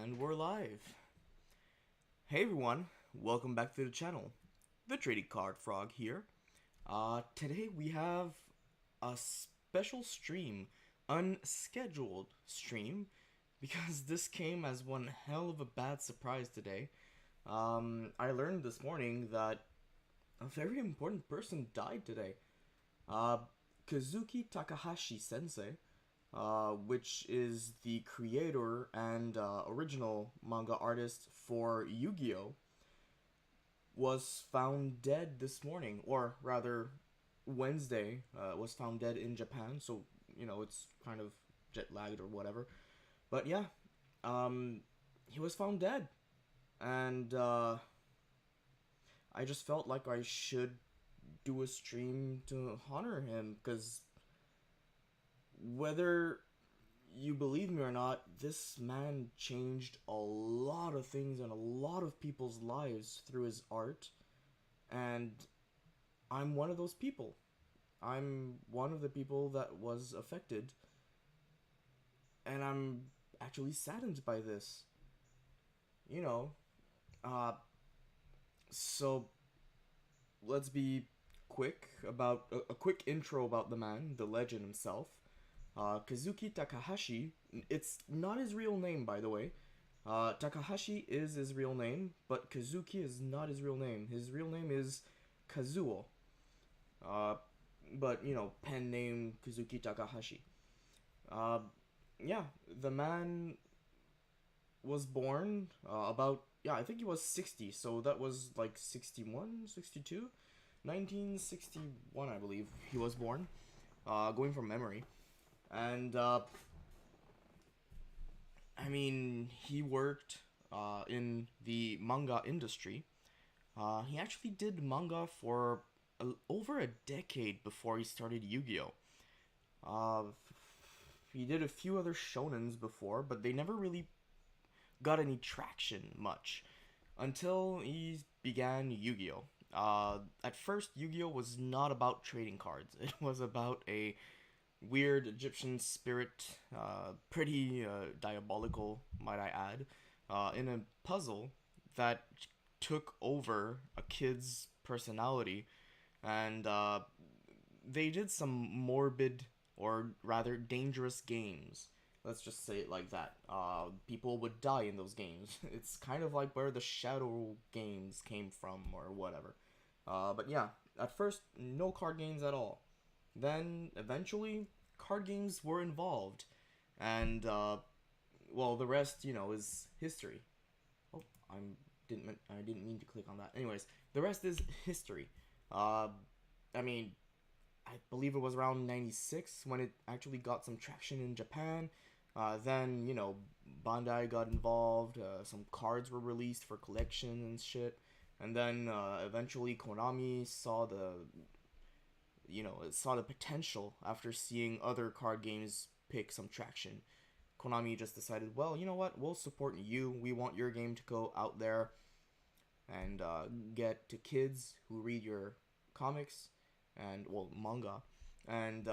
And we're live. Hey everyone, welcome back to the channel. The Trading Card Frog here. Today we have a special stream, unscheduled stream, because this came as one hell of a bad surprise today. I learned this morning that a very important person died today. Kazuki Takahashi Sensei, which is the creator and original manga artist for YuGiOh, was found dead this morning, or rather, Wednesday was found dead in Japan. So it's kind of jet lagged or whatever. But yeah, he was found dead, and I just felt like I should do a stream to honor him, because whether you believe me or not, this man changed a lot of things in a lot of people's lives through his art, and I'm one of those people. I'm one of the people that was affected, and I'm actually saddened by this. You know, uh, so let's be quick about a quick intro about the man, the legend himself. Kazuki Takahashi, it's not his real name, by the way. Takahashi is his real name, but Kazuki is not his real name. His real name is Kazuo. Uh, but, pen name Kazuki Takahashi. Uh, yeah, the man was born about, yeah, I think he was 60, so that was like 61, 62? 1961, I believe, he was born, going from memory. And, I mean, he worked in the manga industry. He actually did manga for over a decade before he started Yu-Gi-Oh! Uh, he did a few other shonens before, but they never really got any traction much until he began Yu-Gi-Oh! At first, Yu-Gi-Oh! Was not about trading cards. It was about a weird Egyptian spirit, pretty diabolical, might I add, in a puzzle that took over a kid's personality, and they did some morbid, or rather dangerous games. Let's just say it like that. People would die in those games. It's kind of like where the Shadow games came from, or whatever. But yeah, at first, no card games at all. Then, eventually, card games were involved. And, well, the rest, is history. Oh, I didn't mean to click on that. Anyways, the rest is history. Uh, I mean, I believe it was around 96 when it actually got some traction in Japan. Then, Bandai got involved, some cards were released for collection and shit. And then, eventually Konami saw the potential after seeing other card games pick some traction. Konami just decided, well, you know what, we'll support you. We want your game to go out there and get to kids who read your comics and, well, manga. And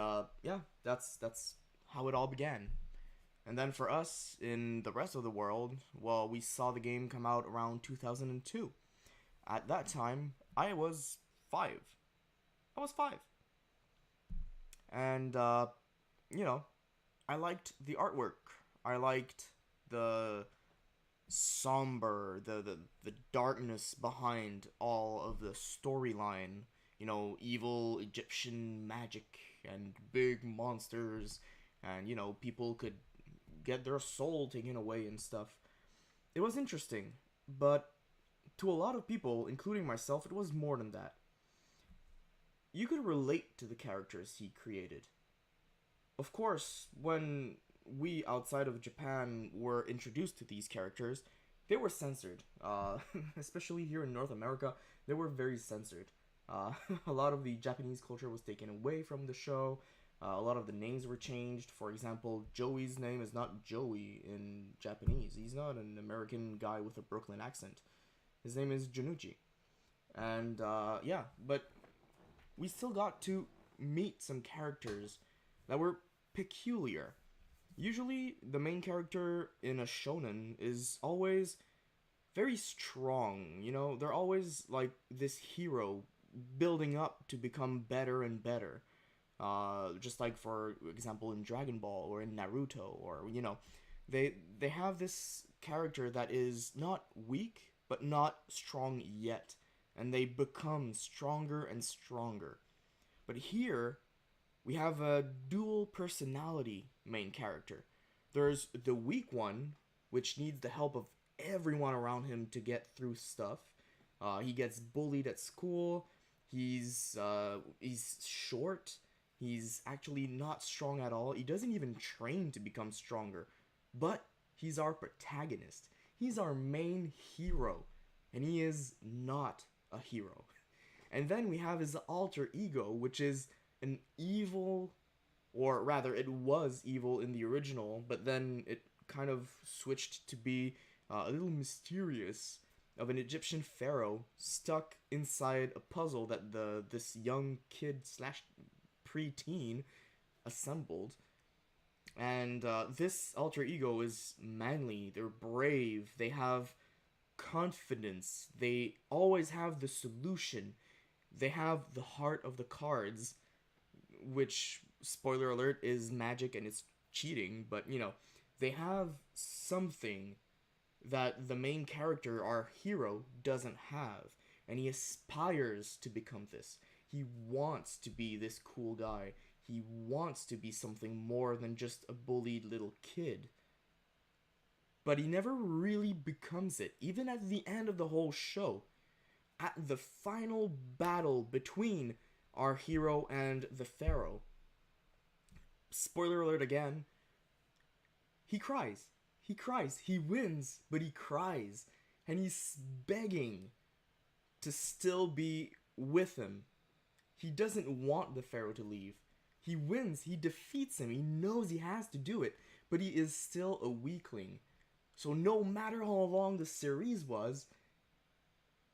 yeah, that's how it all began. And then for us in the rest of the world, well, we saw the game come out around 2002. At that time, I was 5. I was 5. And, I liked the artwork. I liked the somber, the darkness behind all of the storyline. Evil Egyptian magic and big monsters, and, people could get their soul taken away and stuff. It was interesting, but to a lot of people, including myself, it was more than that. You could relate to the characters he created. Of course, when we outside of Japan were introduced to these characters, they were censored. Especially here in North America, they were very censored. A lot of the Japanese culture was taken away from the show. A lot of the names were changed. For example, Joey's name is not Joey in Japanese. He's not an American guy with a Brooklyn accent. His name is Janucci. And, yeah, but we still got to meet some characters that were peculiar. Usually, the main character in a shonen is always very strong, you know? They're always like this hero building up to become better and better. Just like, for example, in Dragon Ball or in Naruto, or, you know, they have this character that is not weak but not strong yet, and they become stronger and stronger. But here we have a dual personality main character. There's the weak one, which needs the help of everyone around him to get through stuff. He gets bullied at school. He's short. He's actually not strong at all. He doesn't even train to become stronger. But he's our protagonist. He's our main hero. And he is not a hero. And then we have his alter ego, which is an evil, or rather, it was evil in the original, but then it kind of switched to be a little mysterious, of an Egyptian pharaoh stuck inside a puzzle that this young kid slash preteen assembled. And this alter ego is manly. They're brave. They have confidence. They always have the solution. They have the heart of the cards, which, spoiler alert, is magic and it's cheating, but you know, they have something that the main character, our hero, doesn't have, and he aspires to become this. He wants to be this cool guy. He wants to be something more than just a bullied little kid. But he never really becomes it, even at the end of the whole show. At the final battle between our hero and the pharaoh, spoiler alert again, he cries. He cries. He wins, but he cries. And he's begging to still be with him. He doesn't want the pharaoh to leave. He wins. He defeats him. He knows he has to do it, but he is still a weakling. So no matter how long the series was,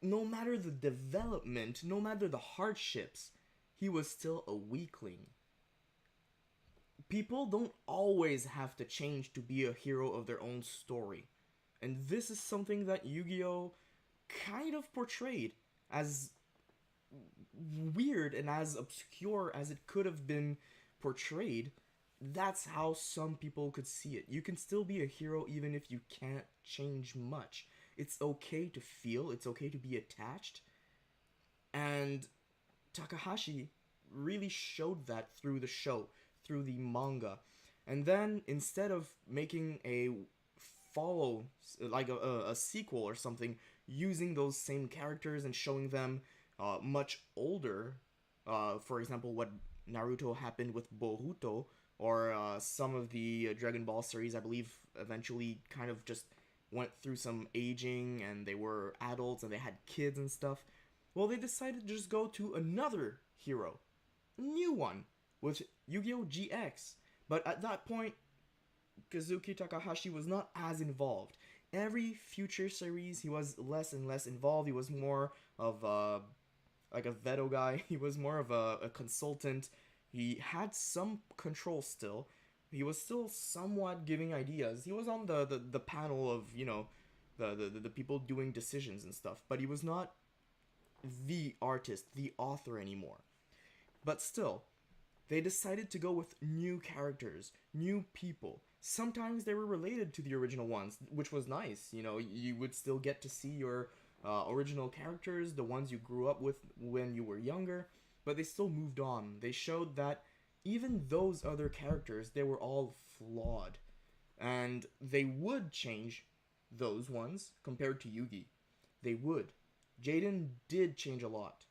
no matter the development, no matter the hardships, he was still a weakling. People don't always have to change to be a hero of their own story. And this is something that YuGiOh kind of portrayed, as weird and as obscure as it could have been portrayed. That's how some people could see it. You can still be a hero even if you can't change much. It's okay to feel, it's okay to be attached. And Takahashi really showed that through the show, through the manga. And then, instead of making a follow, like a sequel or something, using those same characters and showing them much older, for example, what Naruto happened with Boruto, or some of the Dragon Ball series, I believe, eventually kind of just went through some aging and they were adults and they had kids and stuff. Well, they decided to just go to another hero, a new one, with YuGiOh GX. But at that point, Kazuki Takahashi was not as involved. Every future series, he was less and less involved. He was more of like a veto guy. He was more of a consultant. He had some control still. He was still somewhat giving ideas. He was on the panel of, you know, the people doing decisions and stuff. But he was not the artist, the author anymore. But still, they decided to go with new characters, new people. Sometimes they were related to the original ones, which was nice. You know, you would still get to see your original characters, the ones you grew up with when you were younger, but they still moved on. They showed that even those other characters, they were all flawed. And they would change those ones compared to Yugi. They would. Jaden did change a lot.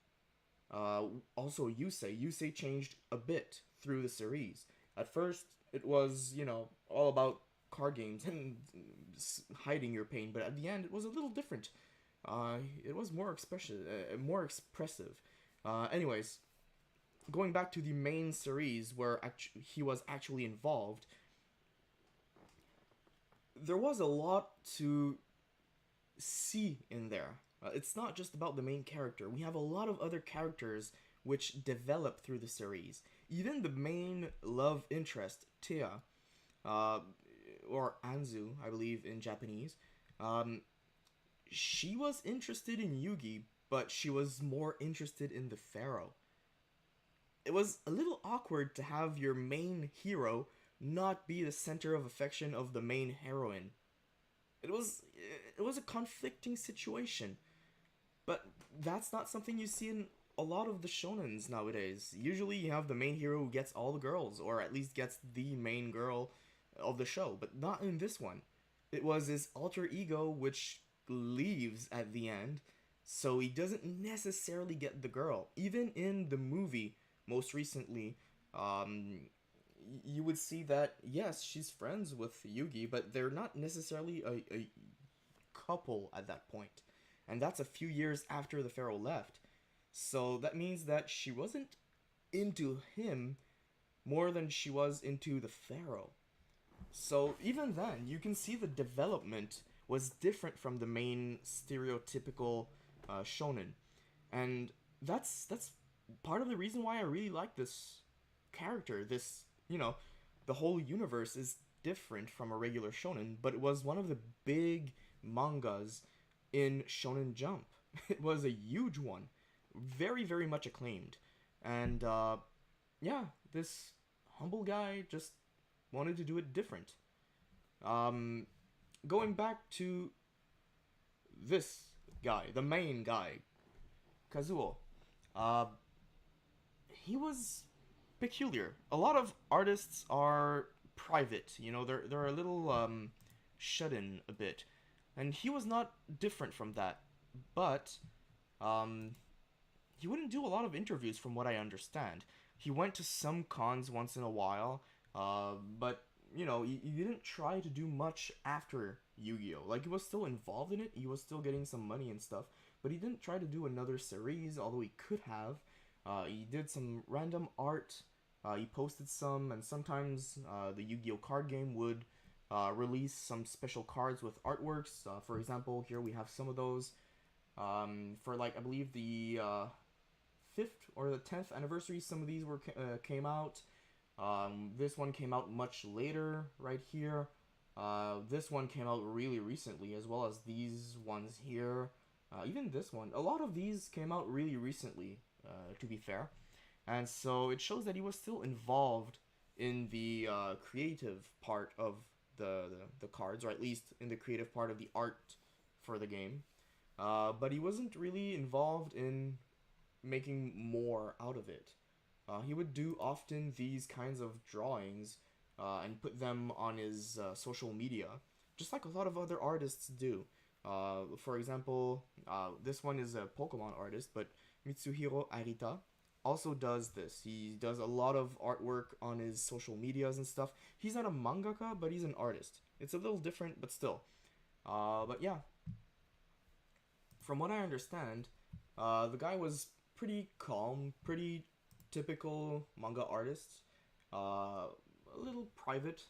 Also, Yusei changed a bit through the series. At first, it was, you know, all about card games and hiding your pain, but at the end, it was a little different. It was more expressive. Anyways, going back to the main series where he was actually involved, there was a lot to see in there. It's not just about the main character. We have a lot of other characters which develop through the series. Even the main love interest, Tia, uh, or Anzu, I believe in Japanese, um, she was interested in Yugi, but she was more interested in the pharaoh. It was a little awkward to have your main hero not be the center of affection of the main heroine. It was a conflicting situation, but that's not something you see in a lot of the shonens nowadays. Usually you have the main hero who gets all the girls, or at least gets the main girl of the show, but not in this one. It was his alter ego which leaves at the end, so he doesn't necessarily get the girl. Even in the movie, most recently, um, you would see that, yes, she's friends with Yugi, but they're not necessarily a couple at that point. And that's a few years after the pharaoh left. So that means that she wasn't into him more than she was into the pharaoh. So even then, you can see the development was different from the main stereotypical shonen, and that's part of the reason why I really like this character. This, the whole universe is different from a regular shonen, but it was one of the big mangas in Shonen Jump. It was a huge one, very very much acclaimed, and yeah, this humble guy just wanted to do it different. Um, Going back to this guy, the main guy, Kazuo. Uh, he was peculiar. A lot of artists are private. They're a little shut in a bit, and he was not different from that. But um, he wouldn't do a lot of interviews, from what I understand. He went to some cons once in a while, but he didn't try to do much after Yu-Gi-Oh. Like, he was still involved in it. He was still getting some money and stuff, but he didn't try to do another series, although he could have. He did some random art. He posted some, and sometimes the Yu-Gi-Oh card game would release some special cards with artworks. For example, here we have some of those. For, like, I believe the 5th or the 10th anniversary, some of these came out. This one came out much later, right here. This one came out really recently, as well as these ones here. Even this one. A lot of these came out really recently, to be fair. And so it shows that he was still involved in the creative part of the cards, or at least in the creative part of the art for the game. But he wasn't really involved in making more out of it. He would do often these kinds of drawings and put them on his social media, just like a lot of other artists do. For example, this one is a Pokemon artist, but Mitsuhiro Arita also does this. He does a lot of artwork on his social medias and stuff. He's not a mangaka, but he's an artist. It's a little different, but still. But yeah, from what I understand, the guy was pretty calm, pretty typical manga artist. A little private,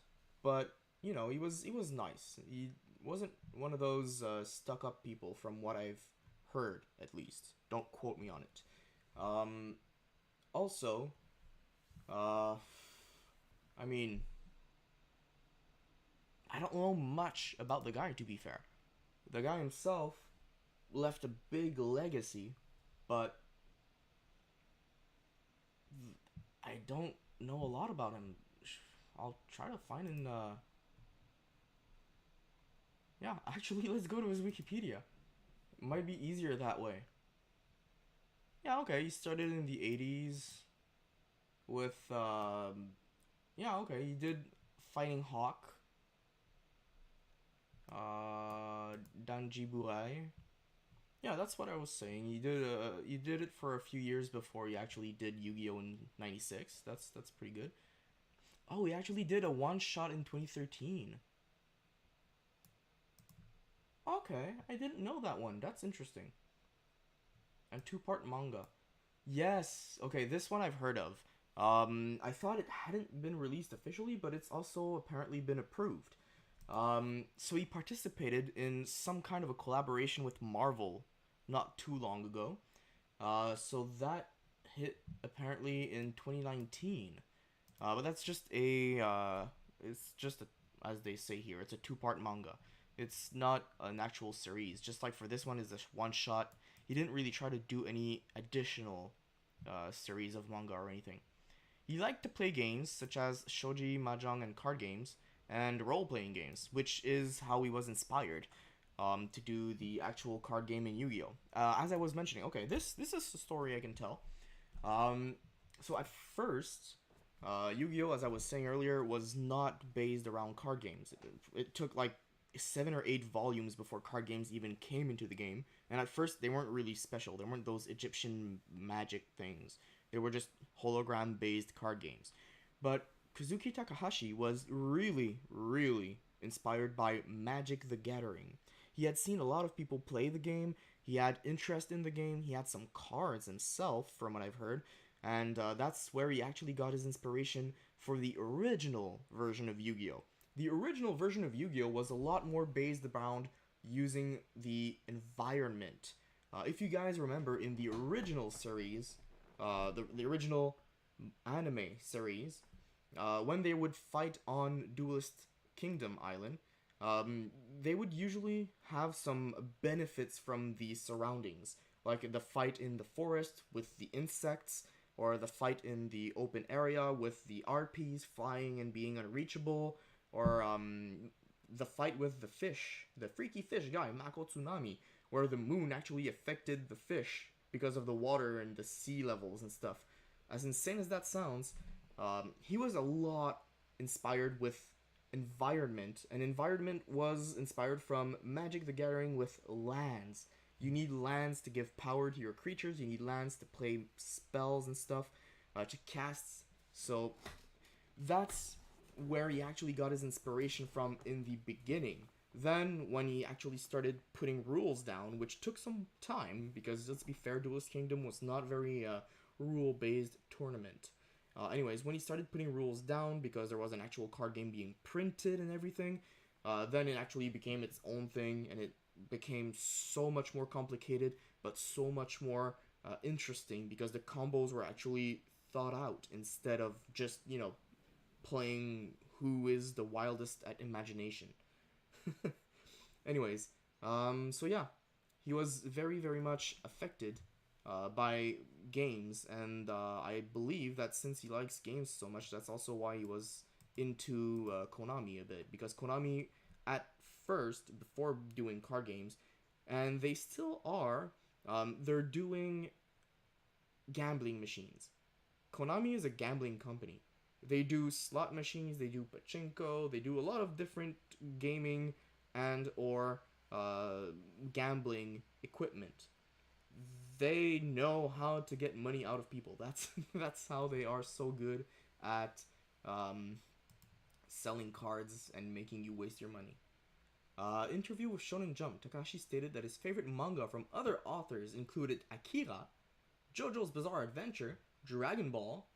but he was nice. He wasn't one of those stuck up people, from what I've heard, at least. Don't quote me on it. Also, I mean, I don't know much about the guy, to be fair. The guy himself left a big legacy, but I don't know a lot about him. I'll try to find in yeah, actually, let's go to his Wikipedia. It might be easier that way. Yeah, okay, he started in the 80s with yeah, okay, he did Fighting Hawk, Danji Burai. Yeah, that's what I was saying. He did it for a few years before he actually did Yu-Gi-Oh in '96. That's pretty good. Oh, he actually did a one shot in 2013. Okay, I didn't know that one. That's interesting. And two-part manga. Yes. Okay, this one I've heard of. I thought it hadn't been released officially, but it's also apparently been approved. So he participated in some kind of a collaboration with Marvel not too long ago. So that hit apparently in 2019. But that's just It's just as they say here, it's a two-part manga. It's not an actual series. Just like for this one is a one shot. He didn't really try to do any additional series of manga or anything. He liked to play games such as shogi, mahjong, and card games, and role-playing games, which is how he was inspired to do the actual card game in Yu-Gi-Oh. As I was mentioning, okay, this is a story I can tell. Um, so at first, Yu-Gi-Oh, as I was saying earlier, was not based around card games. It took like 7 or 8 volumes before card games even came into the game, and at first they weren't really special. They weren't those Egyptian magic things. They were just hologram-based card games. But Kazuki Takahashi was really, really inspired by Magic the Gathering. He had seen a lot of people play the game. He had interest in the game. He had some cards himself, from what I've heard, and that's where he actually got his inspiration for the original version of Yu-Gi-Oh. The original version of Yu-Gi-Oh was a lot more based around using the environment. If you guys remember, in the original series, the original anime series, when they would fight on Duelist Kingdom Island, they would usually have some benefits from the surroundings, like the fight in the forest with the insects, or the fight in the open area with the RPs flying and being unreachable, or the fight with the fish, the freaky fish guy, Mako Tsunami, where the moon actually affected the fish because of the water and the sea levels and stuff. As insane as that sounds, he was a lot inspired with environment, and environment was inspired from Magic the Gathering with lands. You need lands to give power to your creatures, you need lands to play spells and stuff, to cast. So that's where he actually got his inspiration from in the beginning. Then, when he actually started putting rules down, which took some time, because let's be fair, Duelist Kingdom was not very rule-based tournament. Anyways, when he started putting rules down, because there was an actual card game being printed and everything, then it actually became its own thing, and it became so much more complicated, but so much more interesting, because the combos were actually thought out, instead of just, playing who is the wildest at imagination. Anyways, so yeah, he was very, very much affected by games, and I believe that since he likes games so much, that's also why he was into Konami a bit, because Konami, at first, before doing card games, and they still are, they're doing gambling machines. Konami is a gambling company. They do slot machines, they do pachinko, they do a lot of different gaming and or gambling equipment. They know how to get money out of people. That's how they are so good at selling cards and making you waste your money. Interview with Shonen Jump, Takahashi stated that his favorite manga from other authors included Akira, JoJo's Bizarre Adventure, Dragon Ball.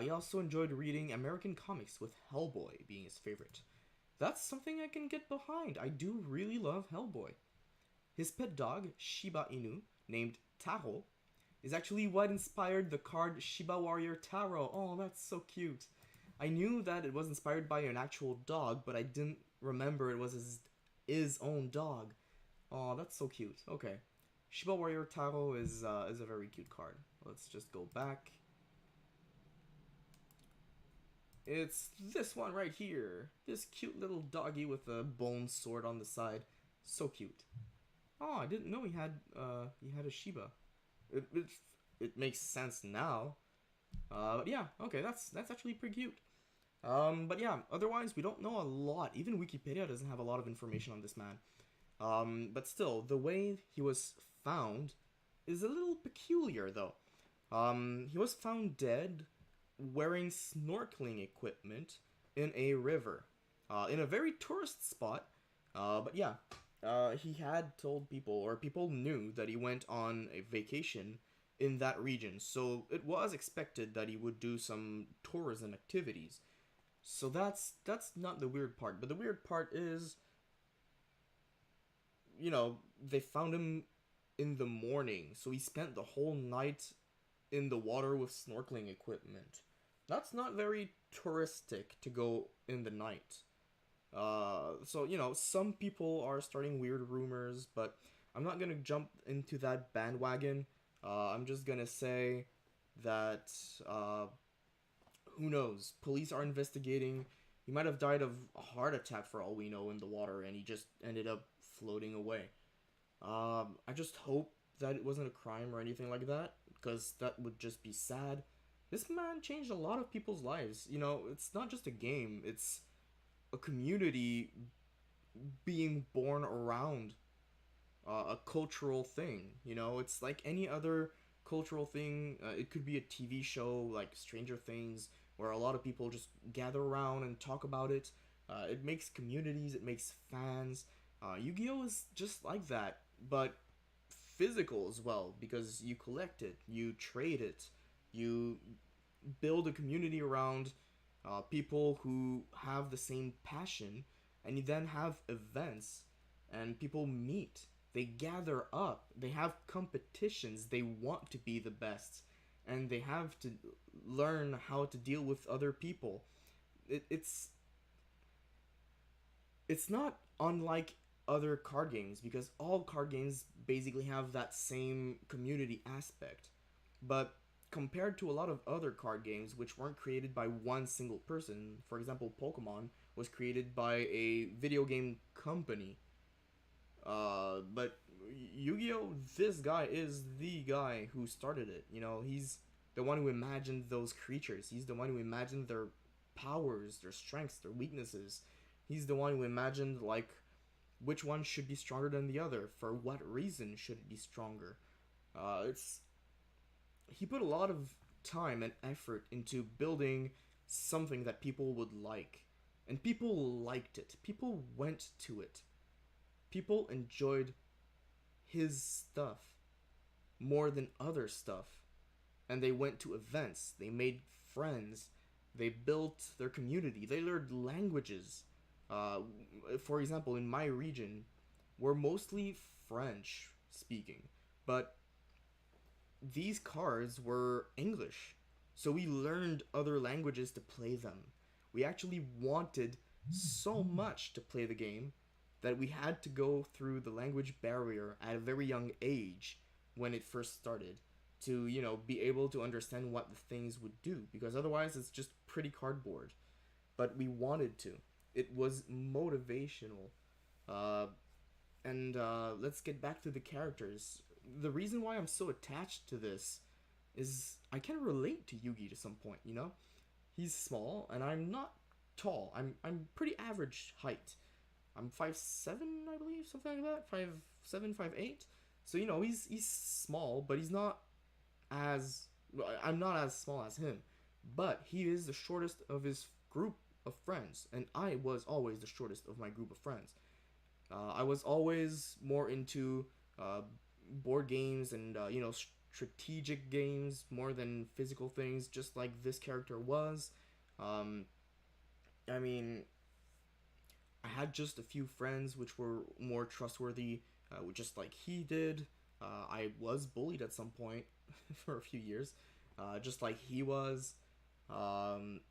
He also enjoyed reading American comics, with Hellboy being his favorite. That's something I can get behind. I do really love Hellboy. His pet dog, Shiba Inu, named Taro, is actually what inspired the card Shiba Warrior Taro. Oh, that's so cute. I knew that it was inspired by an actual dog, but I didn't remember it was his own dog. Oh, that's so cute. Okay. Shiba Warrior Taro is a very cute card. Let's just go back. It's this one right here. This cute little doggy with a bone sword on the side. So cute. Oh, I didn't know he had a Shiba. It makes sense now. But yeah, okay, that's actually pretty cute. But yeah, otherwise we don't know a lot. Even Wikipedia doesn't have a lot of information on this man. But still, the way he was found is a little peculiar though. He was found dead wearing snorkeling equipment in a river, in a very tourist spot. But yeah, he had told people, or people knew, that he went on a vacation in that region, so it was expected that he would do some tourism activities. So that's not the weird part, but the weird part is, they found him in the morning, so he spent the whole night in the water with snorkeling equipment. That's not very touristic to go in the night. So some people are starting weird rumors, but I'm not gonna jump into that bandwagon. I'm just gonna say that uh, who knows? Police are investigating. He might have died of a heart attack for all we know in the water, and he just ended up floating away. I just hope that it wasn't a crime or anything like that, because that would just be sad. This man changed a lot of people's lives. It's not just a game, it's a community being born around a cultural thing. It's like any other cultural thing. It could be a TV show like Stranger Things, where a lot of people just gather around and talk about it. It makes communities, it makes fans. Yu-Gi-Oh is just like that, but physical as well, because you collect it, you trade it, you build a community around people who have the same passion, and you then have events and people meet. They gather up, they have competitions, they want to be the best, and they have to learn how to deal with other people. It's not unlike other card games, because all card games basically have that same community aspect. But compared to a lot of other card games which weren't created by one single person, for example, Pokemon was created by a video game company. But Yu-Gi-Oh, this guy is the guy who started it. He's the one who imagined those creatures. He's the one who imagined their powers, their strengths, their weaknesses. He's the one who imagined like which one should be stronger than the other. For what reason should it be stronger? It's He put a lot of time and effort into building something that people would like, and people liked it. People went to it. People enjoyed his stuff more than other stuff, and they went to events. They made friends. They built their community. They learned languages. Uh, for example, in my region, we're mostly French speaking, but these cards were English. So we learned other languages to play them. We actually wanted so much to play the game that we had to go through the language barrier at a very young age when it first started to, be able to understand what the things would do, because otherwise it's just pretty cardboard. But we wanted to. It was motivational. Uh, and let's get back to the characters. The reason why I'm so attached to this is I can relate to Yugi to some point. He's small and I'm not tall. I'm pretty average height. I'm 5'7", I believe, something like that. 5'7", 5'8". So he's small, but he's not as I'm not as small as him. But he is the shortest of his group of friends, and I was always the shortest of my group of friends. I was always more into board games and strategic games more than physical things, just like this character was. Um, I mean, I had just a few friends which were more trustworthy, just like he did. I was bullied at some point for a few years, just like he was. Um,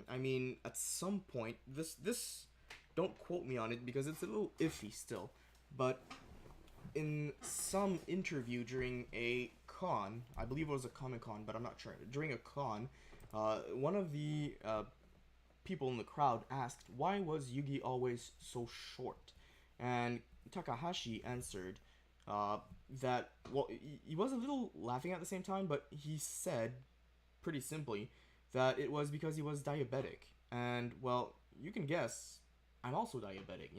I mean, at some point, this don't quote me on it because it's a little iffy still, but in some interview during a con, I believe it was a Comic Con, but I'm not sure. During a con, one of the people in the crowd asked, "Why was Yugi always so short?" And Takahashi answered that, well, he was a little laughing at the same time, but he said pretty simply that it was because he was diabetic. And, well, you can guess, I'm also diabetic.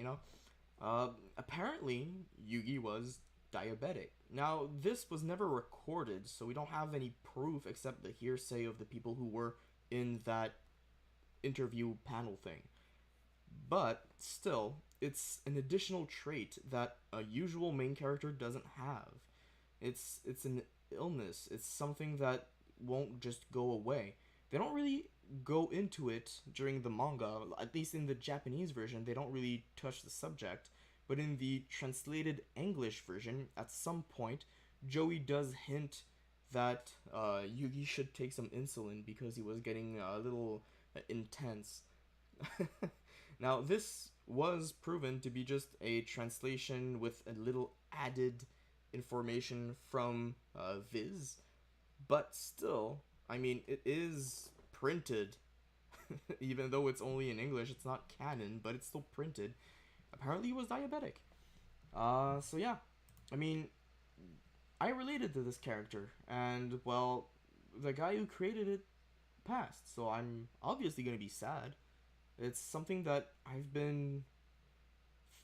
Apparently, Yugi was diabetic. Now, this was never recorded, so we don't have any proof except the hearsay of the people who were in that interview panel thing. But still, it's an additional trait that a usual main character doesn't have. It's an illness. It's something that won't just go away. They don't really go into it during the manga, at least in the Japanese version, they don't really touch the subject. But in the translated English version, at some point, Joey does hint that Yugi should take some insulin because he was getting a little intense. Now, this was proven to be just a translation with a little added information from Viz, but still, I mean, it is printed. Even though it's only in English, it's not canon, but it's still printed. Apparently, he was diabetic. So yeah, I mean, I related to this character, and well, the guy who created it passed, so I'm obviously gonna be sad. It's something that I've been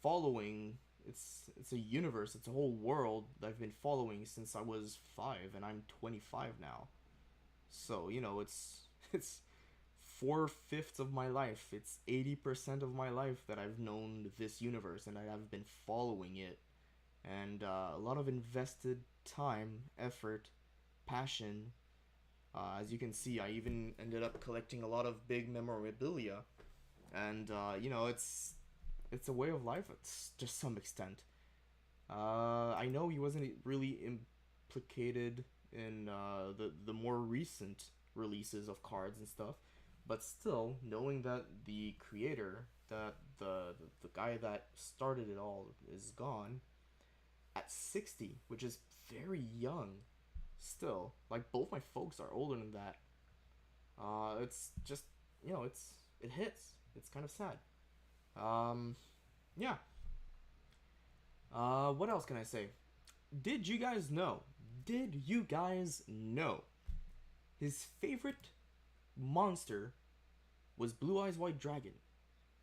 following. It's a universe, it's a whole world that I've been following since I was 5, and I'm 25 now. So you know, it's 4/5 of my life. It's 80% of my life that I've known this universe, and I have been following it, and a lot of invested time, effort, passion. As you can see, I even ended up collecting a lot of big memorabilia, and you know, it's a way of life to some extent. I know he wasn't really implicated in the more recent releases of cards and stuff, but still, knowing that the creator, that the guy that started it all, is gone at 60, which is very young. Still, like both my folks are older than that. It's just, you know, it hits. It's kind of sad. Um, yeah. What else can I say? Did you guys know? Did you guys know his favorite monster was Blue Eyes White Dragon?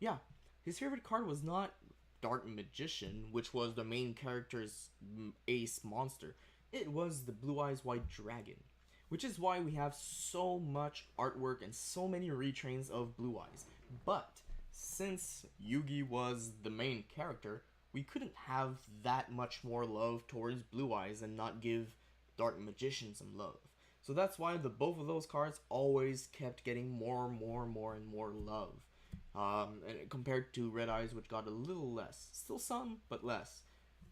Yeah, his favorite card was not Dark Magician, which was the main character's ace monster. It was the Blue Eyes White Dragon, which is why we have so much artwork and so many retrains of Blue Eyes. But since Yugi was the main character, we couldn't have that much more love towards Blue Eyes and not give Dark Magician some love. So that's why the both of those cards always kept getting more and more love. And compared to Red Eyes, which got a little less. Still some, but less.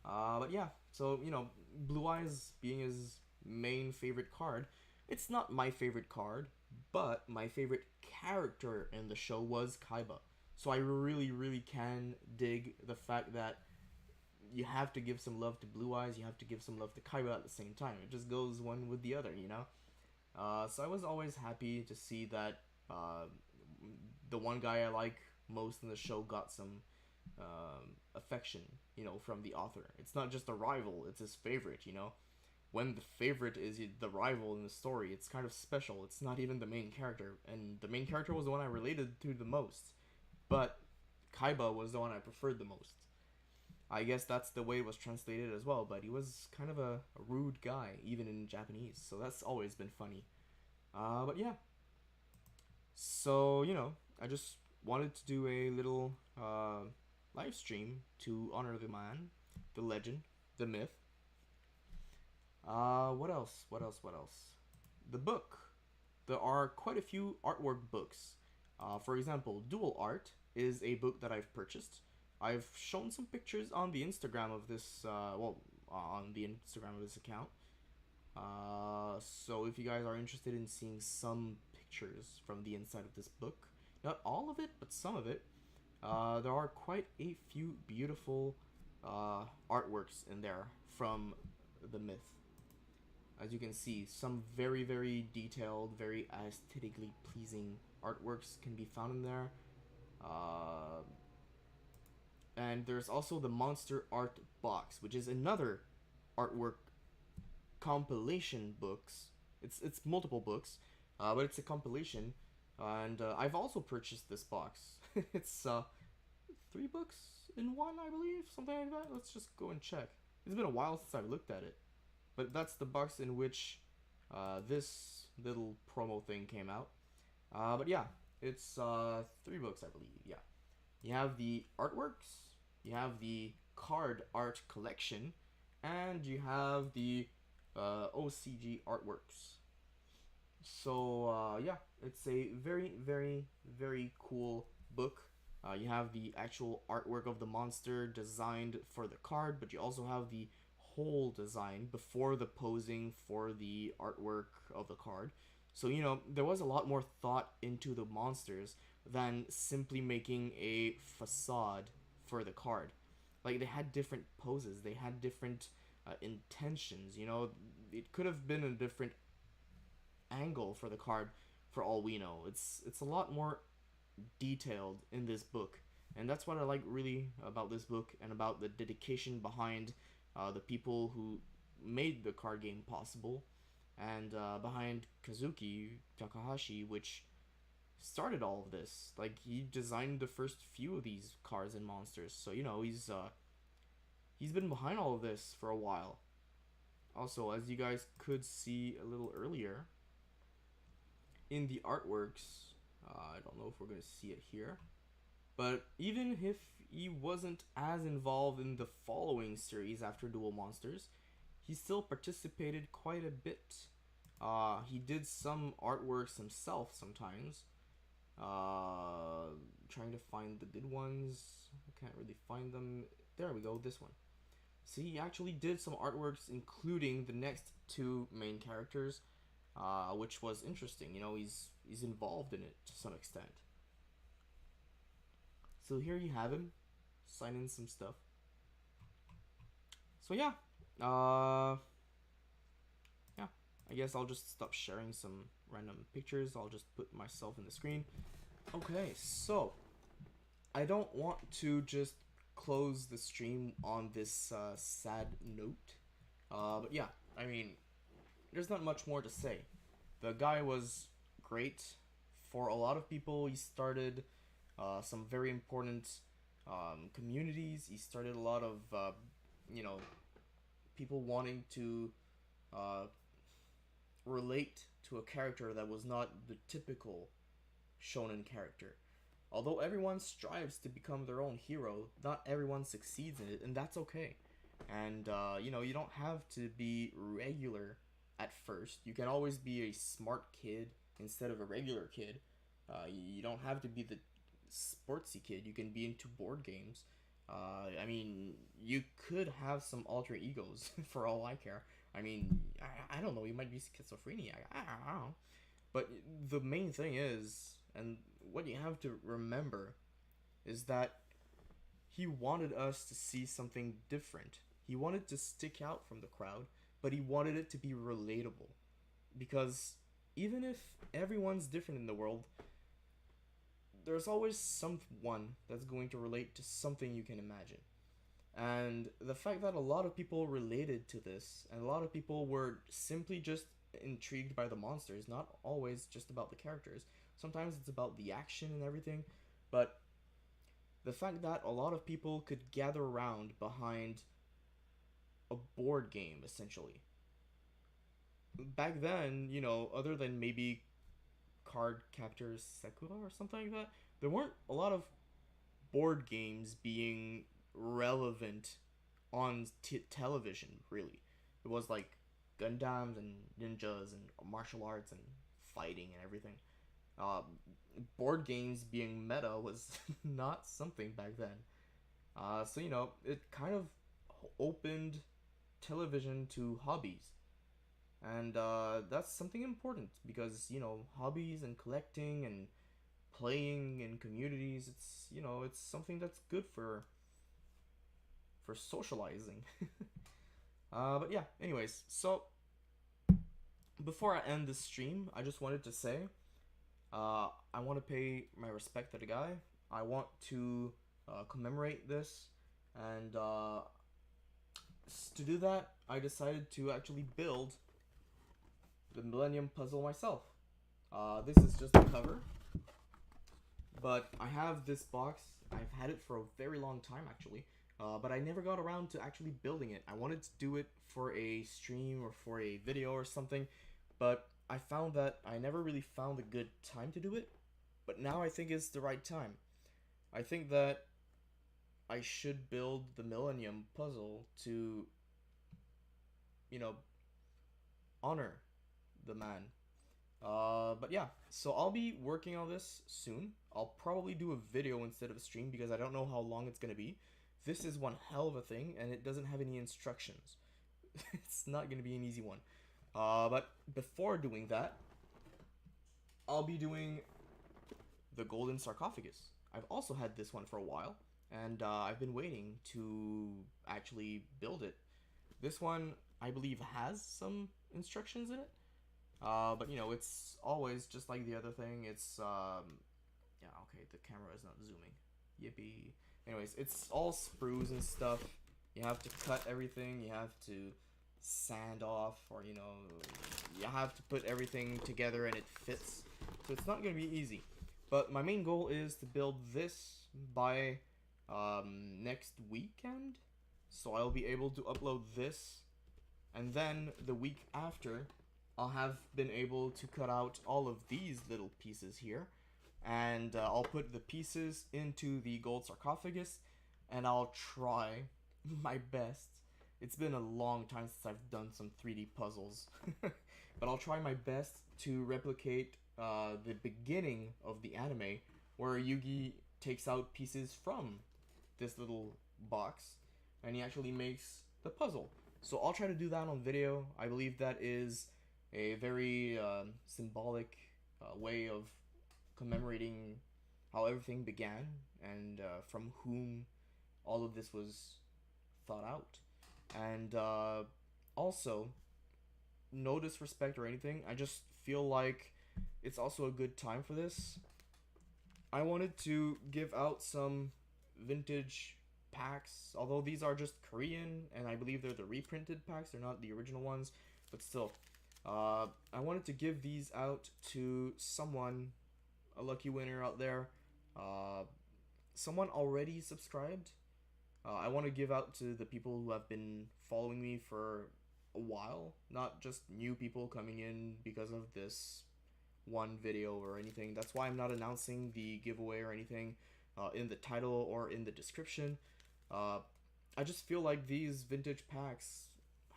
But yeah, so, you know, Blue Eyes being his main favorite card, it's not my favorite card, but my favorite character in the show was Kaiba. So I really can dig the fact that you have to give some love to Blue Eyes, you have to give some love to Kaiba at the same time. It just goes one with the other, you know? So I was always happy to see that the one guy I like most in the show got some affection, you know, from the author. It's not just a rival, it's his favorite, you know? When the favorite is the rival in the story, it's kind of special. It's not even the main character, and the main character was the one I related to the most. But Kaiba was the one I preferred the most. I guess that's the way it was translated as well, but he was kind of a rude guy, even in Japanese, so that's always been funny. But yeah. So, you know, I just wanted to do a little live stream to honor the man, the legend, the myth. What else? What else? What else? The book. There are quite a few artwork books. For example, Dual Art is a book that I've purchased. I've shown some pictures on the Instagram of this, on the Instagram of this account. So if you guys are interested in seeing some pictures from the inside of this book, not all of it, but some of it, there are quite a few beautiful artworks in there from the myth. As you can see, some very detailed, very aesthetically pleasing artworks can be found in there. And there's also the Monster Art Box, which is another artwork compilation books. It's multiple books, but it's a compilation. And I've also purchased this box. It's 3 books in one, I believe, something like that. Let's just go and check. It's been a while since I've looked at it, but that's the box in which this little promo thing came out. But yeah, it's 3 books, I believe. Yeah, you have the artworks, you have the card art collection, and you have the OCG artworks. So yeah, it's a very cool book. You have the actual artwork of the monster designed for the card, but you also have the whole design before the posing for the artwork of the card. So, you know, there was a lot more thought into the monsters than simply making a facade for the card. Like, they had different poses, they had different intentions, you know. It could have been a different angle for the card for all we know. It's a lot more detailed in this book, and that's what I like really about this book and about the dedication behind the people who made the card game possible, and behind Kazuki Takahashi, which started all of this. Like, he designed the first few of these cards and monsters, so you know he's been behind all of this for a while. Also, as you guys could see a little earlier in the artworks, I don't know if we're gonna see it here, but even if he wasn't as involved in the following series after Duel Monsters, he still participated quite a bit. He did some artworks himself sometimes. Trying to find the good ones. I can't really find them. There we go, this one. So he actually did some artworks, including the next two main characters, which was interesting. You know, he's involved in it to some extent. So here you have him, sign in some stuff. So yeah, yeah. I guess I'll just stop sharing some random pictures. I'll just put myself in the screen. Okay, so I don't want to just close the stream on this sad note. But yeah, I mean, there's not much more to say. The guy was great. For a lot of people, he started some very important communities. He started a lot of, you know, people wanting to uh, relate to a character that was not the typical shonen character. Although everyone strives to become their own hero, not everyone succeeds in it, and that's okay. And, you know, you don't have to be regular at first. You can always be a smart kid instead of a regular kid. You don't have to be the sportsy kid. You can be into board games. I mean, you could have some alter egos for all I care. I mean, I don't know. You might be schizophrenia. I don't know. But the main thing is, and what you have to remember, is that he wanted us to see something different. He wanted to stick out from the crowd, but he wanted it to be relatable. Because even if everyone's different in the world, there's always someone that's going to relate to something you can imagine. And the fact that a lot of people related to this, and a lot of people were simply just intrigued by the monsters, not always just about the characters. Sometimes it's about the action and everything, but the fact that a lot of people could gather around behind a board game, essentially. Back then, you know, other than maybe Card Captor Sakura or something like that, there weren't a lot of board games being relevant on television, really. It was like Gundams and ninjas and martial arts and fighting and everything. Uh, Board games being meta was not something back then. So, you know, it kind of opened television to hobbies. And that's something important because, you know, hobbies and collecting and playing in communities, it's, you know, it's something that's good for socializing. But yeah, anyways, so before I end this stream, I just wanted to say I want to pay my respect to the guy. I want to commemorate this, and to do that, I decided to actually build the Millennium Puzzle myself. This is just the cover, but I have this box. I've had it for a very long time, actually, but I never got around to actually building it. I wanted to do it for a stream or for a video or something, but I found that I never really found a good time to do it, but now I think it's the right time. I think that I should build the Millennium Puzzle to, you know, honor the man. But yeah, so I'll be working on this soon. I'll probably do a video instead of a stream because I don't know how long it's gonna be. This is one hell of a thing, and it doesn't have any instructions. It's not gonna be an easy one. But before doing that, I'll be doing the golden sarcophagus. I've also had this one for a while, and I've been waiting to actually build it. This one, I believe, has some instructions in it, but you know, it's always just like the other thing. It's yeah, okay, the camera is not zooming. Yippee. Anyways, it's all sprues and stuff. You have to cut everything. You have to sand off, or you know, you have to put everything together and it fits. So it's not gonna be easy. But my main goal is to build this by next weekend. So I'll be able to upload this, and then the week after, I'll have been able to cut out all of these little pieces here, and I'll put the pieces into the gold sarcophagus, and I'll try my best. It's been a long time since I've done some 3D puzzles, but I'll try my best to replicate the beginning of the anime, where Yugi takes out pieces from this little box, and he actually makes the puzzle. So I'll try to do that on video. I believe that is a very symbolic way of commemorating how everything began, and from whom all of this was thought out. And also, no disrespect or anything, I just feel like it's also a good time for this. I wanted to give out some vintage packs, although these are just Korean, and I believe they're the reprinted packs, they're not the original ones, but still. I wanted to give these out to someone, a lucky winner out there, someone already subscribed. I want to give out to the people who have been following me for a while, not just new people coming in because of this one video or anything. That's why I'm not announcing the giveaway or anything in the title or in the description. I just feel like these vintage packs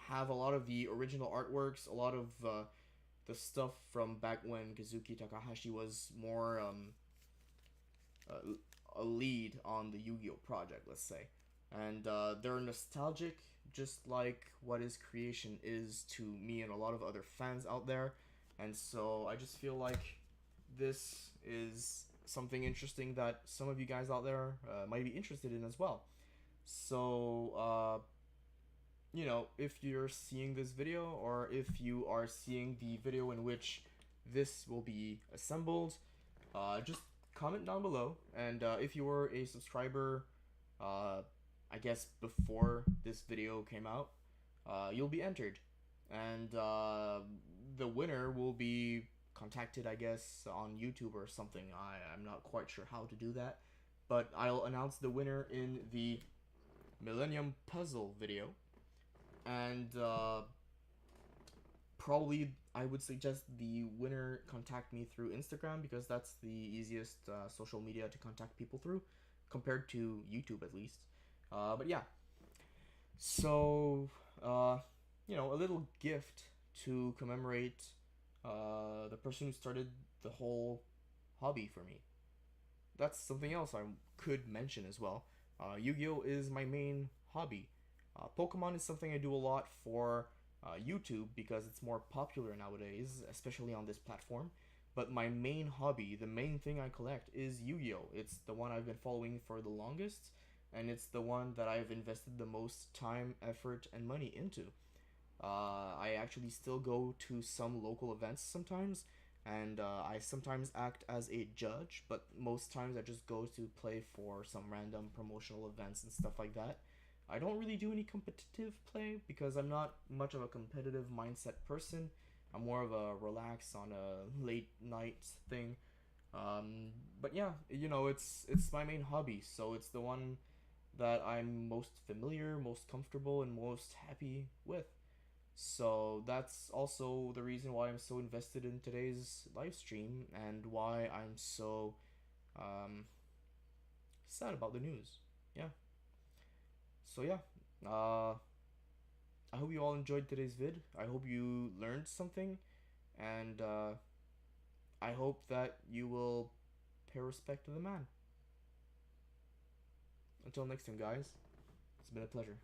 have a lot of the original artworks, a lot of the stuff from back when Kazuki Takahashi was more a lead on the YuGiOh project, let's say. And they're nostalgic, just like what his creation is to me and a lot of other fans out there. And so I just feel like this is something interesting that some of you guys out there might be interested in as well. So, you know, if you're seeing this video, or if you are seeing the video in which this will be assembled, just comment down below. And if you were a subscriber, I guess before this video came out, you'll be entered. And the winner will be contacted, I guess, on YouTube or something. I'm not quite sure how to do that, but I'll announce the winner in the Millennium Puzzle video. And probably I would suggest the winner contact me through Instagram, because that's the easiest social media to contact people through, compared to YouTube at least. But yeah, so you know, a little gift to commemorate the person who started the whole hobby for me. That's something else I could mention as well. Yu-Gi-Oh is my main hobby. Pokemon is something I do a lot for YouTube, because it's more popular nowadays, especially on this platform. But my main hobby, the main thing I collect, is Yu-Gi-Oh! It's the one I've been following for the longest, and it's the one that I've invested the most time, effort, and money into. I actually still go to some local events sometimes, and I sometimes act as a judge, but most times I just go to play for some random promotional events and stuff like that. I don't really do any competitive play, because I'm not much of a competitive mindset person. I'm more of a relax on a late night thing. But yeah, you know, it's my main hobby, so it's the one that I'm most familiar, most comfortable, and most happy with. So that's also the reason why I'm so invested in today's live stream, and why I'm so sad about the news. Yeah. So yeah, I hope you all enjoyed today's vid. I hope you learned something, and I hope that you will pay respect to the man. Until next time, guys, it's been a pleasure.